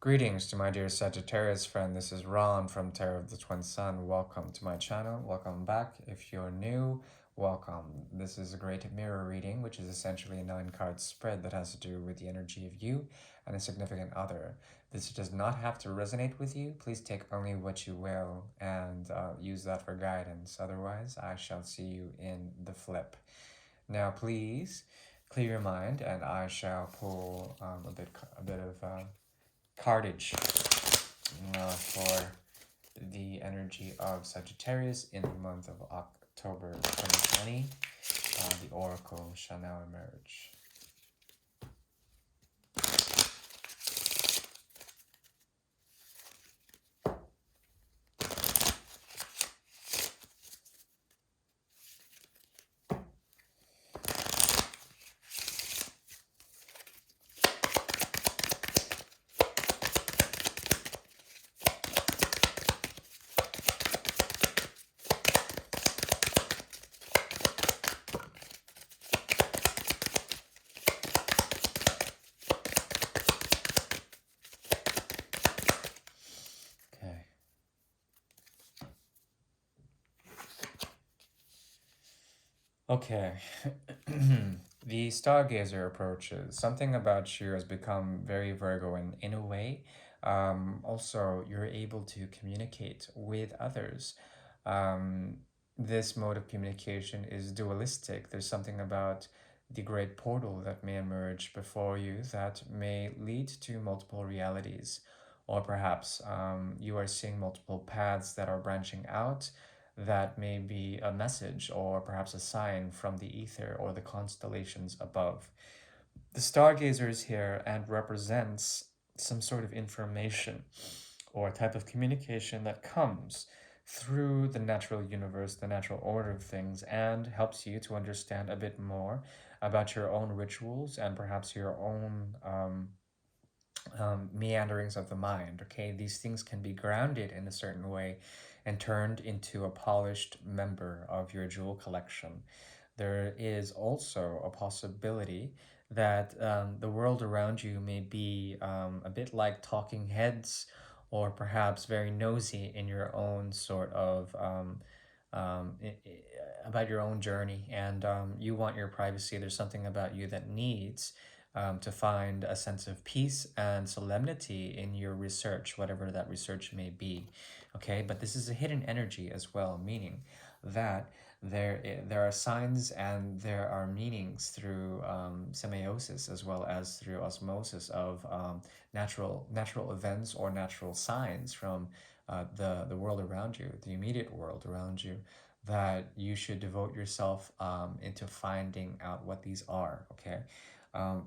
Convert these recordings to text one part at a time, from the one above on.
Greetings to my dear Sagittarius friend. This is Ron from Tarot of the Twin Sun. Welcome to my channel. Welcome back. If you're new, welcome. This is a great mirror reading, which is essentially a 9-card spread that has to do with the energy of you and a significant other. This does not have to resonate with you. Please take only what you will and use that for guidance. Otherwise, I shall see you in the flip. Now, please clear your mind, and I shall pull a bit of cardage for the energy of Sagittarius in the month of October 2020. The oracle shall now emerge. Okay. Okay. The stargazer approaches. Something about you has become very Virgo in a way. Also, you're able to communicate with others. Um, this mode of communication is dualistic. There's something about the great portal that may emerge before you that may lead to multiple realities. Or perhaps you are seeing multiple paths that are branching out that may be a message or perhaps a sign from the ether or the constellations above. The stargazer is here and represents some sort of information or a type of communication that comes through the natural universe, the natural order of things, and helps you to understand a bit more about your own rituals and perhaps your own meanderings of the mind. Okay, these things can be grounded in a certain way and turned into a polished member of your jewel collection. There is also a possibility that the world around you may be a bit like talking heads or perhaps very nosy in your own sort of about your own journey, and you want your privacy. There's something about you that needs to find a sense of peace and solemnity in your research, whatever that research may be. Okay, but this is a hidden energy as well, meaning that there are signs and there are meanings through semiosis as well as through osmosis of natural events or natural signs from the world around you, the immediate world around you, that you should devote yourself into finding out what these are. Okay,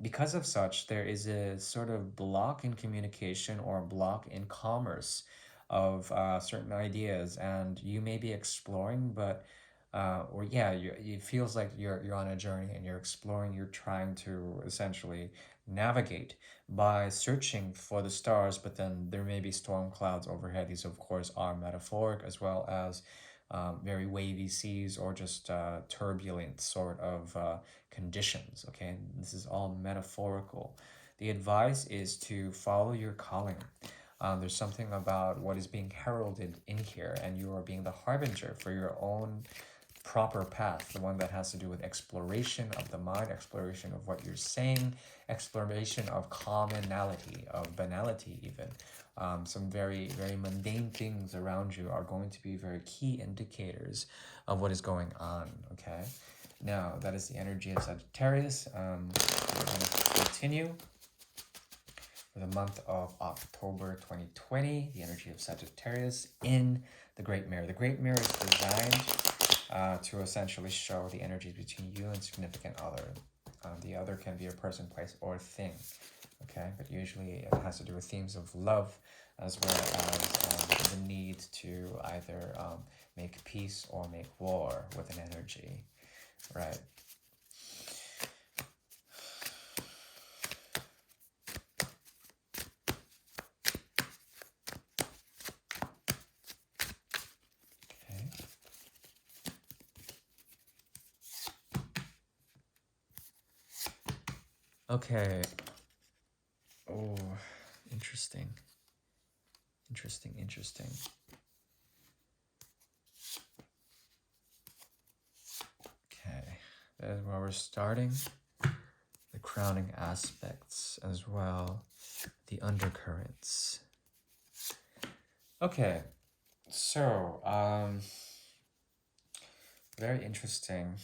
because of such, there is a sort of block in communication or a block in commerce of certain ideas, and you may be exploring, but or yeah, it feels like you're on a journey and you're exploring. You're trying to essentially navigate by searching for the stars, but then there may be storm clouds overhead. These, of course, are metaphoric as well as very wavy seas or just turbulent sort of conditions. Okay, this is all metaphorical. The advice is to follow your calling. There's something about what is being heralded in here, and you are being the harbinger for your own proper path, the one that has to do with exploration of the mind, exploration of what you're saying, exploration of commonality, of banality even. Some very, very mundane things around you are going to be very key indicators of what is going on, okay? Now, that is the energy of Sagittarius. We're going to continue for the month of October 2020, the energy of Sagittarius in the Great Mirror. The Great Mirror is designed to essentially show the energies between you and significant other. The other can be a person, place, or thing, okay? But usually it has to do with themes of love as well as the need to either make peace or make war with an energy, right? Okay. Oh, Interesting. Interesting, interesting. Okay, that is where we're starting. The crowning aspects as well, the undercurrents. Okay, so very interesting.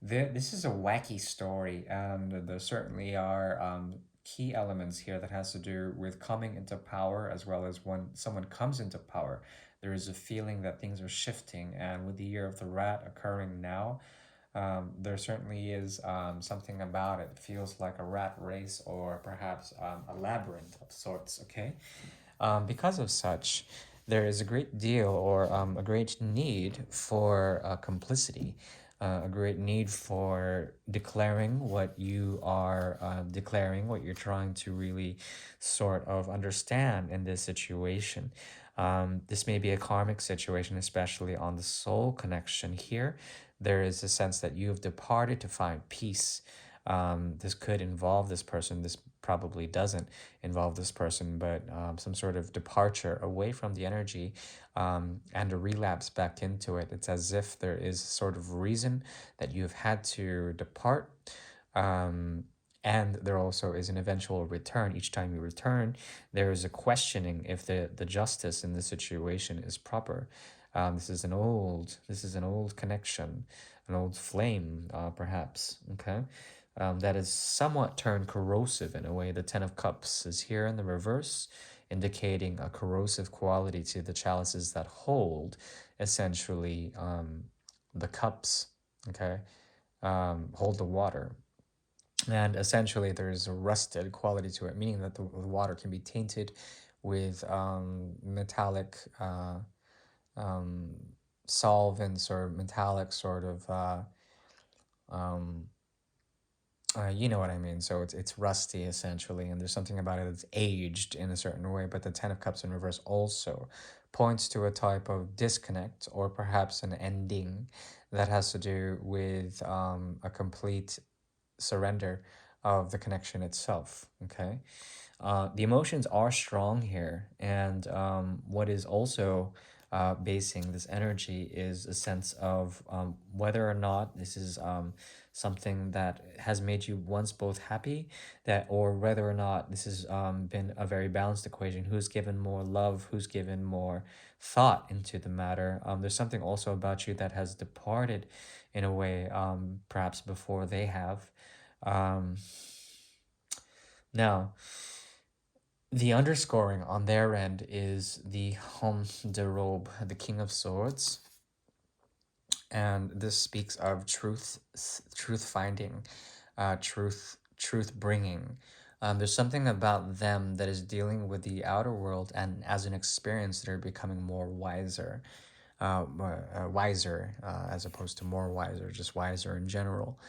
This is a wacky story, and there certainly are key elements here that has to do with coming into power, as well as when someone comes into power. There is a feeling that things are shifting, and with the year of the rat occurring now, there certainly is something about it. It feels like a rat race or perhaps a labyrinth of sorts, okay? Because of such, there is a great deal or a great need for complicity, a great need for declaring what you are declaring, what you're trying to really sort of understand in this situation. This may be a karmic situation, especially on the soul connection here. There is a sense that you have departed to find peace. This could involve this person. This probably doesn't involve this person, but some sort of departure away from the energy and a relapse back into it. It's as if there is sort of reason that you've had to depart. Um, and there also is an eventual return. Each time you return, there is a questioning if the justice in the situation is proper. This is an old connection, an old flame, perhaps. Okay, that is somewhat turned corrosive in a way. The Ten of Cups is here in the reverse, indicating a corrosive quality to the chalices that hold, essentially, the cups. Okay, hold the water. And essentially, there's a rusted quality to it, meaning that the water can be tainted with metallic um, solvents or metallic sort of um, you know what I mean. So it's rusty essentially, and there's something about it that's aged in a certain way. But the Ten of Cups in reverse also points to a type of disconnect or perhaps an ending that has to do with a complete surrender of the connection itself. Okay, the emotions are strong here, and what is also basing this energy is a sense of whether or not this is something that has made you once both happy, that or whether or not this has been a very balanced equation. Who's given more love? Who's given more thought into the matter? There's something also about you that has departed in a way, perhaps before they have. Um, Now, the underscoring on their end is the Homme de Robe, the King of Swords, and this speaks of truth finding, truth bringing. There's something about them that is dealing with the outer world, and as an experience, they're becoming more wiser, wiser as opposed to more wiser, just wiser in general.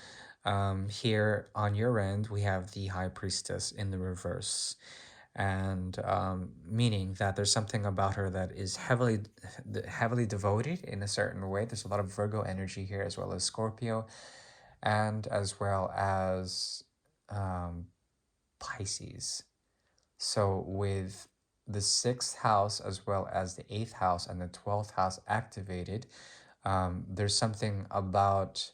Here on your end, we have the High Priestess in the reverse, and meaning that there's something about her that is heavily devoted in a certain way. There's a lot of Virgo energy here, as well as Scorpio, and as well as Pisces. So with the sixth house as well as the eighth house and the 12th house activated, there's something about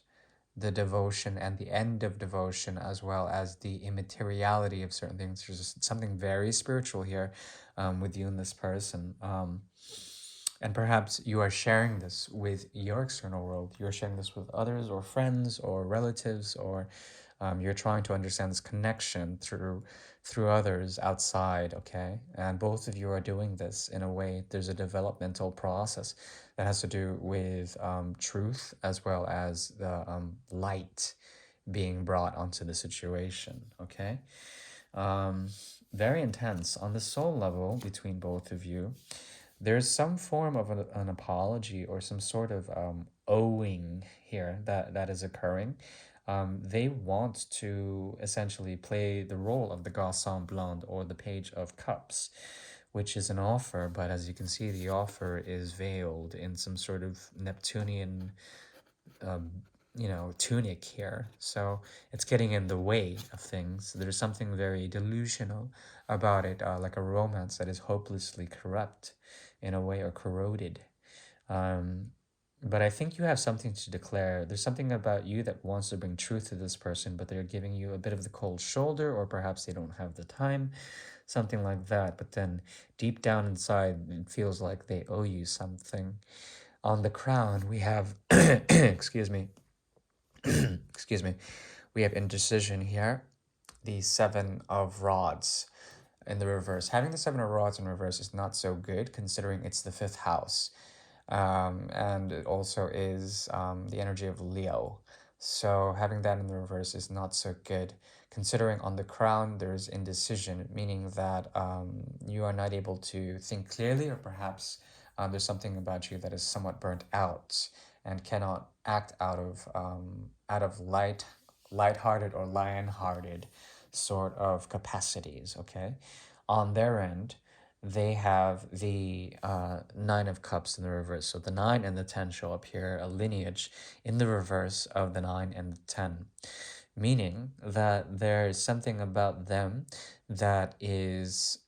the devotion and the end of devotion, as well as the immateriality of certain things. There's something very spiritual here with you and this person. And perhaps you are sharing this with your external world. You're sharing this with others or friends or relatives, or you're trying to understand this connection through others outside, okay? And both of you are doing this in a way. There's a developmental process that has to do with truth as well as the light being brought onto the situation, okay? Very intense on the soul level between both of you. There's some form of an apology or some sort of owing here that is occurring. They want to essentially play the role of the Garçon Blonde or the Page of Cups, which is an offer, but as you can see, the offer is veiled in some sort of Neptunian tunic here. So it's getting in the way of things. There's something very delusional about it, like a romance that is hopelessly corrupt in a way, or corroded. Um, but I think you have something to declare. There's something about you that wants to bring truth to this person, but they're giving you a bit of the cold shoulder, or perhaps they don't have the time, something like that. But then deep down inside, it feels like they owe you something. On the crown, we have, excuse me, excuse me, we have indecision here, the Seven of Rods in the reverse. Having the Seven of Rods in reverse is not so good, considering it's the fifth house. And it also is the energy of Leo. So having that in the reverse is not so good. Considering on the crown there's indecision, meaning that you are not able to think clearly, or perhaps there's something about you that is somewhat burnt out and cannot act out of light-hearted or lion-hearted sort of capacities. Okay, on their end, they have the Nine of Cups in the reverse. So the 9 and the 10 show up here, a lineage in the reverse of the 9 and the 10, meaning that there's something about them that is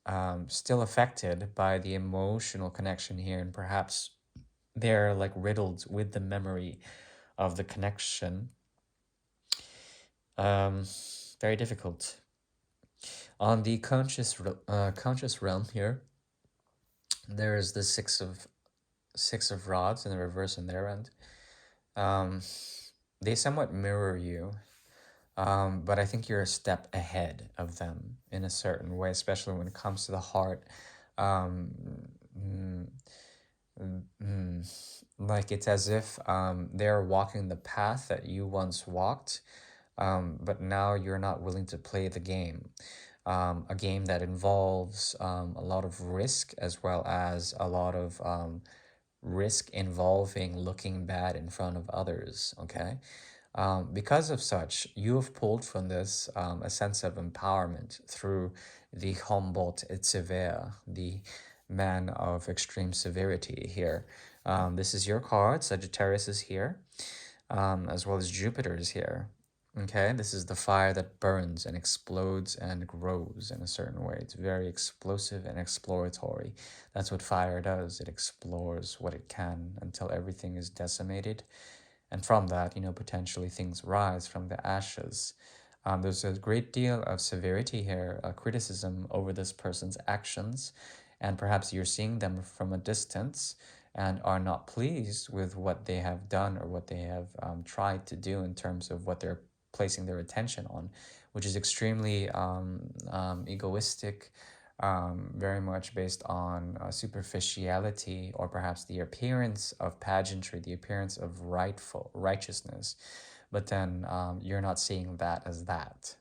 still affected by the emotional connection here, and perhaps they're like riddled with the memory of the connection. Um, Very difficult. On the conscious realm here, there is the six of rods in the reverse in their end. Um, they somewhat mirror you, but I think you're a step ahead of them in a certain way, especially when it comes to the heart. Um, mm, like it's as if they're walking the path that you once walked, but now you're not willing to play the game. A game that involves a lot of risk, as well as a lot of risk involving looking bad in front of others. Okay. Because of such, you have pulled from this a sense of empowerment through the Humboldt Itzever, the man of extreme severity here. This is your card. Sagittarius is here, as well as Jupiter is here. Okay, this is the fire that burns and explodes and grows in a certain way. It's very explosive and exploratory. That's what fire does. It explores what it can until everything is decimated. And from that, potentially things rise from the ashes. There's a great deal of severity here, criticism over this person's actions, and perhaps you're seeing them from a distance and are not pleased with what they have done, or what they have tried to do in terms of what they're placing their attention on, which is extremely egoistic, very much based on superficiality, or perhaps the appearance of pageantry, the appearance of righteousness. But then you're not seeing that as that.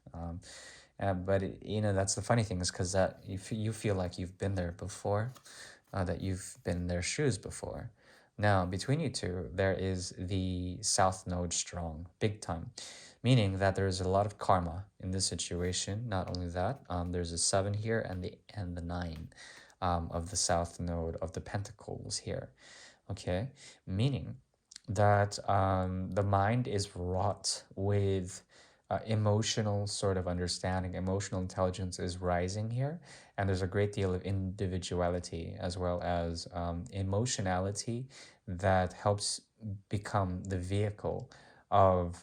But that's the funny thing, is because that you feel like you've been there before, that you've been in their shoes before. Now, between you two, there is the South Node strong, big time, meaning that there is a lot of karma in this situation. Not only that, there's a 7 here, and the 9 of the South Node of the Pentacles here. Okay, meaning that the mind is wrought with emotional sort of understanding. Emotional intelligence is rising here, and there's a great deal of individuality, as well as emotionality, that helps become the vehicle of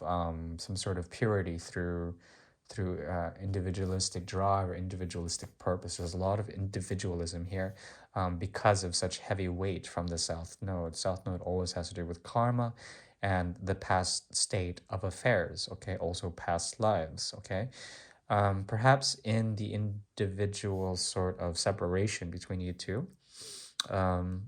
some sort of purity through individualistic drive or individualistic purpose. There's a lot of individualism here, because of such heavy weight from the South Node. South Node always has to do with karma and the past state of affairs, okay? Also past lives, okay? Perhaps in the individual sort of separation between you two, um,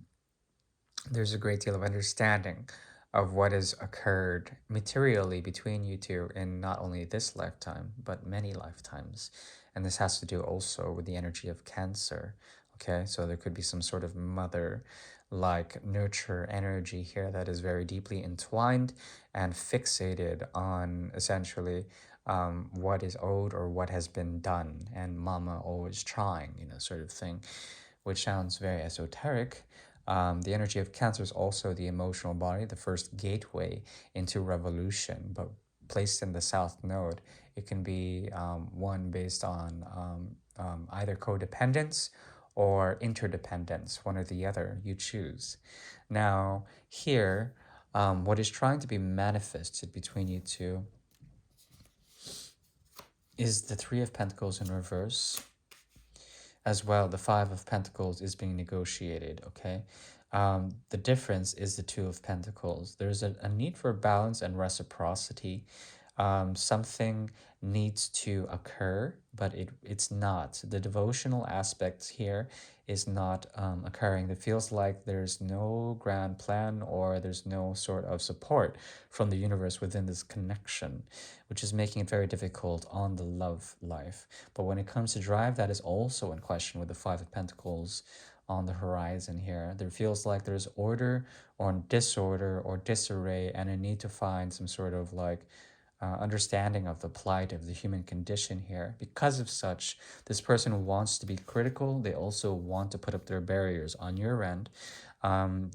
there's a great deal of understanding of what has occurred materially between you two in not only this lifetime, but many lifetimes. And this has to do also with the energy of Cancer. Okay, so there could be some sort of mother like nurture energy here that is very deeply entwined and fixated on essentially what is owed or what has been done, and mama always trying, sort of thing, which sounds very esoteric, The energy of Cancer is also the emotional body, the first gateway into revolution, but placed in the South Node. It can be one based on either codependence or interdependence, one or the other, you choose. Now, here, what is trying to be manifested between you two is the Three of Pentacles in reverse. As well, the Five of Pentacles is being negotiated, okay? The difference is the Two of Pentacles. There's a need for balance and reciprocity. Something needs to occur, but it's not. The devotional aspect here is not occurring. It feels like there's no grand plan or there's no sort of support from the universe within this connection, which is making it very difficult on the love life. But when it comes to drive, that is also in question with the Five of Pentacles on the horizon here. There feels like there's order or disorder or disarray and a need to find some sort of like understanding of the plight of the human condition here. Because of such, this person wants to be critical. They also want to put up their barriers on your end.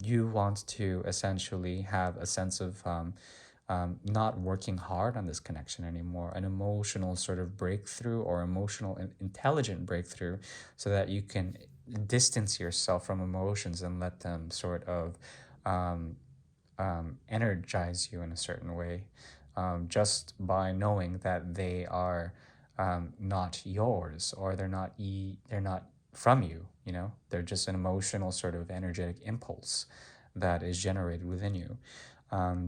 You want to essentially have a sense of not working hard on this connection anymore, an emotional sort of breakthrough or emotional intelligent breakthrough, so that you can distance yourself from emotions and let them sort of energize you in a certain way, just by knowing that they are not yours, or they're not from you. You know, they're just an emotional sort of energetic impulse that is generated within you.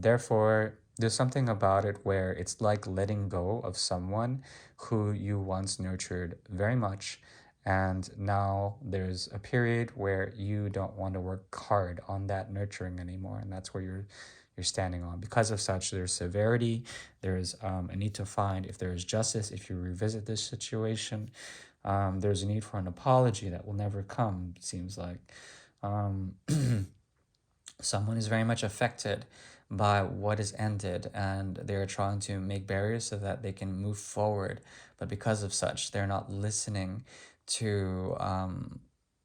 Therefore, there's something about it where it's like letting go of someone who you once nurtured very much, and now there's a period where you don't want to work hard on that nurturing anymore, and that's where you're standing on. Because of such, there's severity, there's a need to find if there is justice if you revisit this situation. There's a need for an apology that will never come, it seems like. Someone is very much affected by what is ended, and they're trying to make barriers so that they can move forward. But because of such, they're not listening to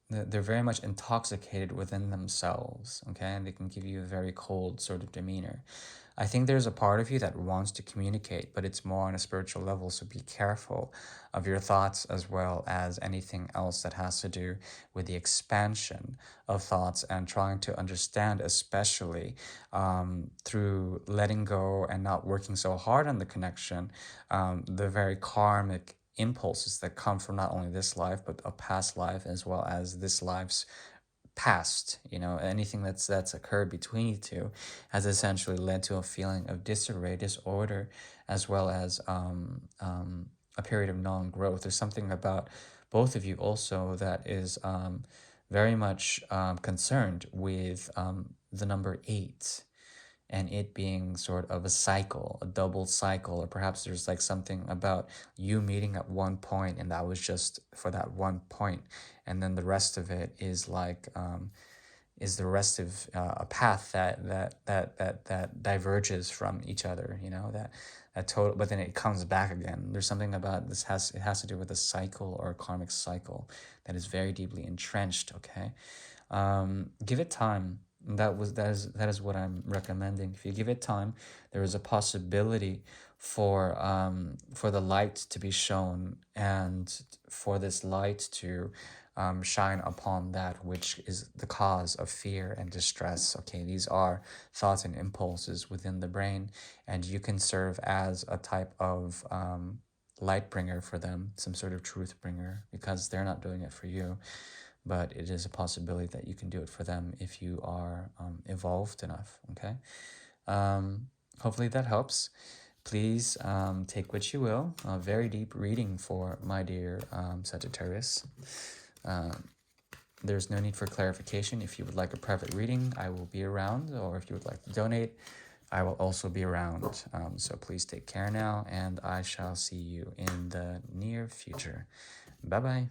they're very much intoxicated within themselves, okay? And they can give you a very cold sort of demeanor. I think there's a part of you that wants to communicate, but it's more on a spiritual level, so be careful of your thoughts as well as anything else that has to do with the expansion of thoughts and trying to understand, especially through letting go and not working so hard on the connection, the very karmic impulses that come from not only this life but a past life, as well as this life's past. You know, anything that's occurred between you two has essentially led to a feeling of disarray, disorder, as well as a period of non-growth. There's something about both of you also that is very much concerned with the number 8, and it being sort of a cycle, a double cycle, or perhaps there's like something about you meeting at one point and that was just for that one point, and then the rest of it is like is the rest of a path that diverges from each other, you know, that total, but then it comes back again. There's something about this, it has to do with a cycle or a karmic cycle that is very deeply entrenched, okay? Give it time. That is what I'm recommending. If you give it time, there is a possibility for the light to be shown, and for this light to shine upon that which is the cause of fear and distress. Okay, these are thoughts and impulses within the brain, and you can serve as a type of light bringer for them, some sort of truth bringer, because they're not doing it for you. But it is a possibility that you can do it for them if you are evolved enough, okay? Hopefully that helps. Please take what you will. A very deep reading for my dear Sagittarius. There's no need for clarification. If you would like a private reading, I will be around, or if you would like to donate, I will also be around. So please take care now, and I shall see you in the near future. Bye-bye.